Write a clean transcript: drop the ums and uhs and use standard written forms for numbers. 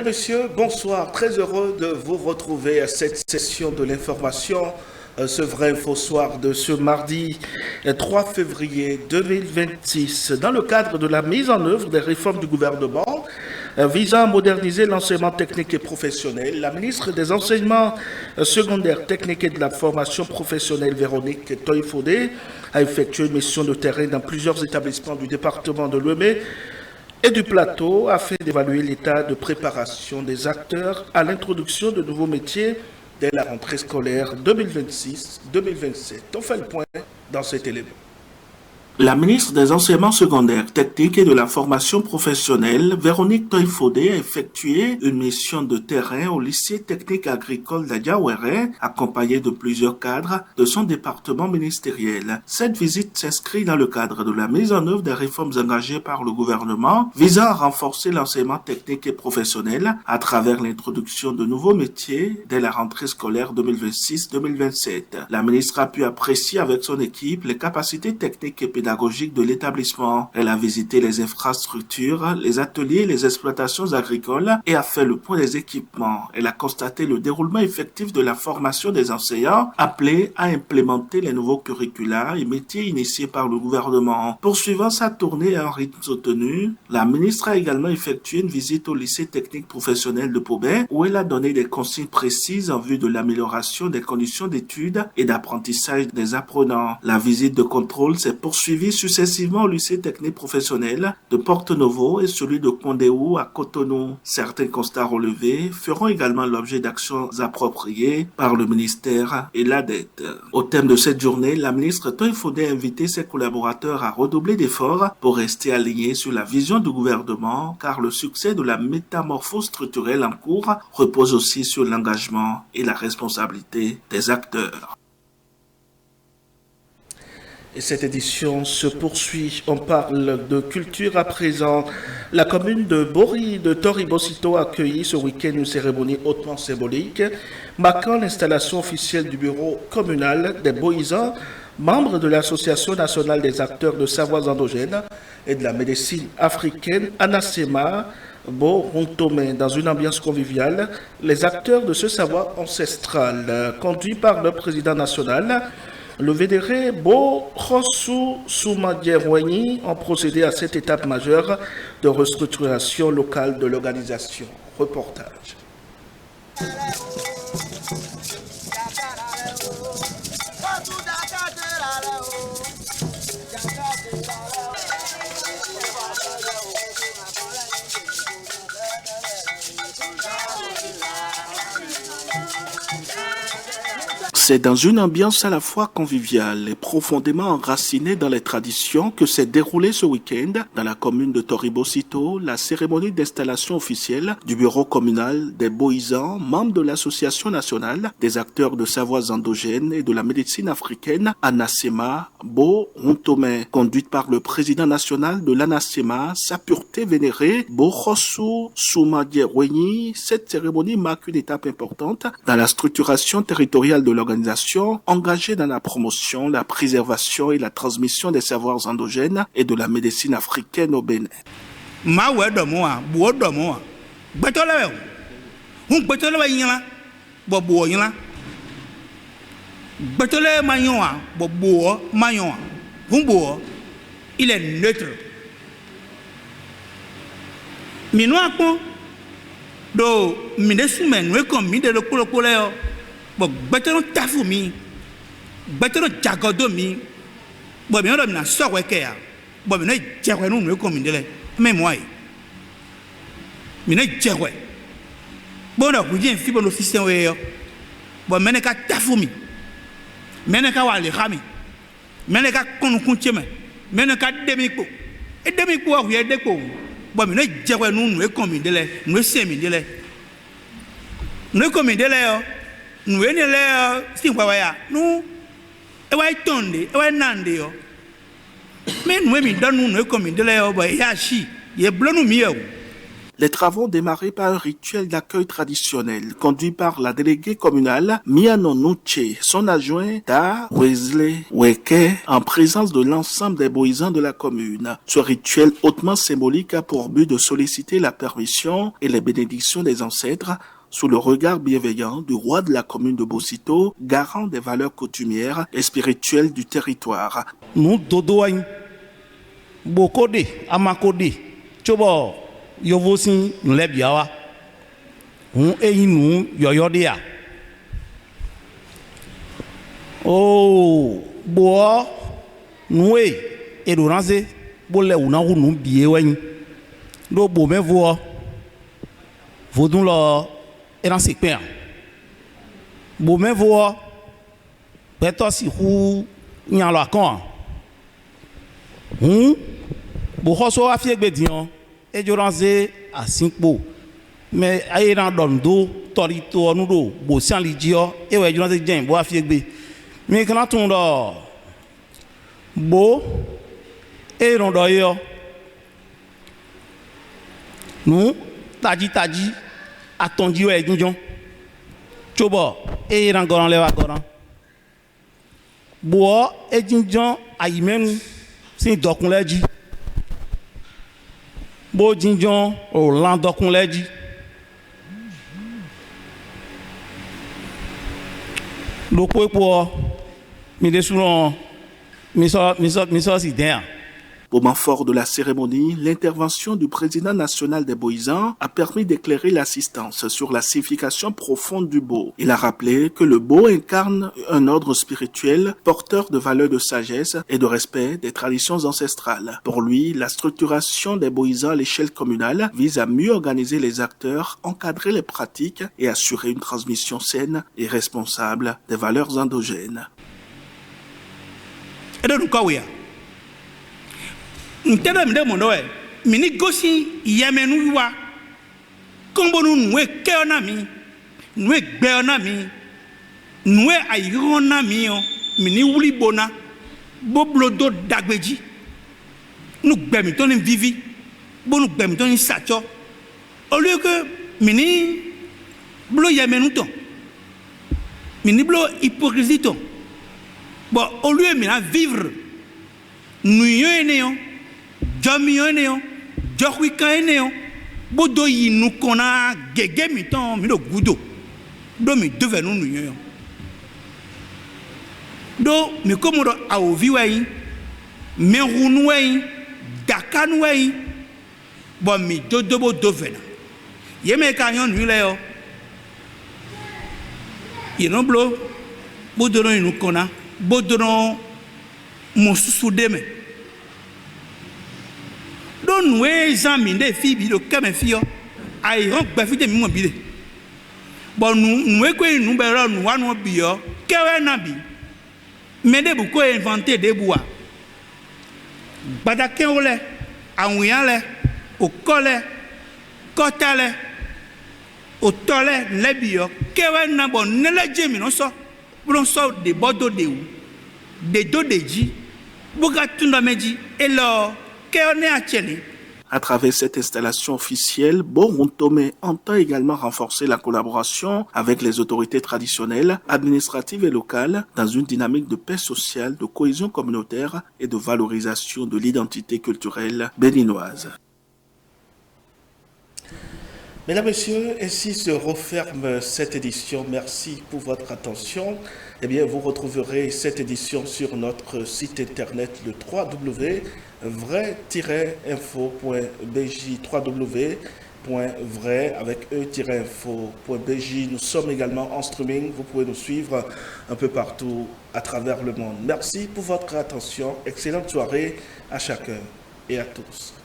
messieurs, bonsoir. Très heureux de vous retrouver à cette session de l'information, ce vrai info soir de ce mardi 3 février 2026. Dans le cadre de la mise en œuvre des réformes du gouvernement visant à moderniser l'enseignement technique et professionnel, la ministre des Enseignements secondaires, techniques et de la formation professionnelle, Véronique Toye-Fodé, a effectué une mission de terrain dans plusieurs établissements du département de Louémé et du plateau afin d'évaluer l'état de préparation des acteurs à l'introduction de nouveaux métiers dès la rentrée scolaire 2026-2027. On fait le point dans cet élément. La ministre des Enseignements secondaires, techniques et de la formation professionnelle, Véronique Toye-Fodé, a effectué une mission de terrain au lycée technique agricole d'Adiawéré, accompagnée de plusieurs cadres de son département ministériel. Cette visite s'inscrit dans le cadre de la mise en œuvre des réformes engagées par le gouvernement visant à renforcer l'enseignement technique et professionnel à travers l'introduction de nouveaux métiers dès la rentrée scolaire 2026-2027. La ministre a pu apprécier avec son équipe les capacités techniques et pédagogiques de l'établissement. Elle a visité les infrastructures, les ateliers, les exploitations agricoles et a fait le point des équipements. Elle a constaté le déroulement effectif de la formation des enseignants appelés à implémenter les nouveaux curricula et métiers initiés par le gouvernement. Poursuivant sa tournée à un rythme soutenu, la ministre a également effectué une visite au lycée technique professionnel de Pobé où elle a donné des consignes précises en vue de l'amélioration des conditions d'études et d'apprentissage des apprenants. La visite de contrôle s'est poursuivie successivement au lycée technique professionnel de Porto-Novo et celui de Kondéou à Cotonou. Certains constats relevés feront également l'objet d'actions appropriées par le ministère et l'ADET. Au thème de cette journée, la ministre Toye-Fodé a invité ses collaborateurs à redoubler d'efforts pour rester alignés sur la vision du gouvernement, car le succès de la métamorphose structurelle en cours repose aussi sur l'engagement et la responsabilité des acteurs. Et cette édition se poursuit. On parle de culture à présent. La commune de Bori de Toribosito a accueilli ce week-end une cérémonie hautement symbolique, marquant l'installation officielle du bureau communal des Boïsans, membres de l'Association nationale des acteurs de savoirs endogènes et de la médecine africaine, Anasema, Bo-Rontomé, dans une ambiance conviviale. Les acteurs de ce savoir ancestral, conduits par le président national, le vénéré Bo-Khossou Soumadjerweni, ont procédé à cette étape majeure de restructuration locale de l'organisation. Reportage. C'est dans une ambiance à la fois conviviale et profondément enracinée dans les traditions que s'est déroulée ce week-end dans la commune de Toribosito la cérémonie d'installation officielle du bureau communal des Boïsans, membres de l'Association nationale des acteurs de savoirs endogènes et de la médecine africaine, Anasema Bo-Rontomé, conduite par le président national de l'Anasema, Sa Pureté Vénérée Bo-Khossou Soumadjerweni. Cette cérémonie marque une étape importante dans la structuration territoriale de l'organisation engagée dans la promotion, la préservation et la transmission des savoirs endogènes et de la médecine africaine au Bénin. Il est neutre. Do minesumen we comme mi de le colère bon betero tafumi betero jagodomi bon mi on na so we ke ya bon mi na jewe nu comme de le mais moi mi na jewe bon na kujin fi bon officiel we yo bon mene ka tafumi mene ka wali khami mene ka konu kuncheme mene ka demiko e demiko wa ye deko bon mi na jewe nu comme de le nu semi de le nu comme de le yo nu ene le si wa ya nu e wa tonde e wa nande yo mais nu mi donu nu comme de le yo ba ya shi ye blonu mi yo. Les travaux démarrés par un rituel d'accueil traditionnel conduit par la déléguée communale Miano Nuche, son adjoint Da Wesley Weke, en présence de l'ensemble des boïsans de la commune. Ce rituel hautement symbolique a pour but de solliciter la permission et les bénédictions des ancêtres sous le regard bienveillant du roi de la commune de Bosito, garant des valeurs coutumières et spirituelles du territoire. Nous dodoain bokode amakode chobo yovosin nlebiawa un eyinu yoyodia oh bo noe edoranze bole una hunu biewen do bo mevo vodun lo eran sekpe bo mevo beto si hu nyan lo akon bo hoso afie gbedian ejoranze asinpo me ayeran dondo torito onudo bo san lijio ewe ejoranze jen bo afie gbe mi kan tun do bo eron do yo nu taji atonji we ginjon chobo eran goran lewa goran bo ejinjon ayimenu sin dokunleji bo jinjon o lan dokunleji loko epo mi desuron mi so si den. Moment fort de la cérémonie, l'intervention du président national des Boïsans a permis d'éclairer l'assistance sur la signification profonde du Bo. Il a rappelé que le Bo incarne un ordre spirituel porteur de valeurs de sagesse et de respect des traditions ancestrales. Pour lui, la structuration des Boïsans à l'échelle communale vise à mieux organiser les acteurs, encadrer les pratiques et assurer une transmission saine et responsable des valeurs endogènes. Ntɛdɛ mi de mɔ dɔ yɛ mini gosi yɛmɛnu wa kɔnbɔnu nue kɛyɔ na mi nue gbɛyɔ na mi nue ayirɔ na mi yɔ mini wuli bona boblo do dagbeji nu gbɛmitɔ ni vivi bonu gbɛmitɔ ni satsɔ au lieu que mini blo yɛmɛnu tɔ mini blo hypocrisie tɔ bon au lieu mina vivre nuyɔ ene yɔ jɔnmiyɔ ene yɔ jɔkuika ene yɔ bodo yi nukɔna gege mitɔn mi do gudo do mi do vɛ nu nuyɔ yɔ do mi ko mo do awovi wɛ yi mehunu wɛ yi dakanu wɛ yi bɔn mi do bo do vɛ na yeme ka yɔ nuyi lɛ yɔ yeno blo bodo yi nukɔna bodo mosusu deme do nue zami de fi bi do keme fi yo ai ron gba fi de mi mo bi de bo nue ko nu be ro nu wa nu bi yo kewe na bi me de bu ko inventé de bua gbada ke ole awuyan le okole kotale otole le bi yo kewe na bo nele jemi no so bro so de bodo de wu de do de ji À travers cette installation officielle, Boruntome entend également renforcer la collaboration avec les autorités traditionnelles, administratives et locales dans une dynamique de paix sociale, de cohésion communautaire et de valorisation de l'identité culturelle béninoise. Mesdames, Messieurs, ainsi se referme cette édition. Merci pour votre attention. Eh bien, vous retrouverez cette édition sur notre site internet le www.vrai-info.bj www.vrai avec e-info.bj. Nous sommes également en streaming. Vous pouvez nous suivre un peu partout à travers le monde. Merci pour votre attention. Excellente soirée à chacun et à tous.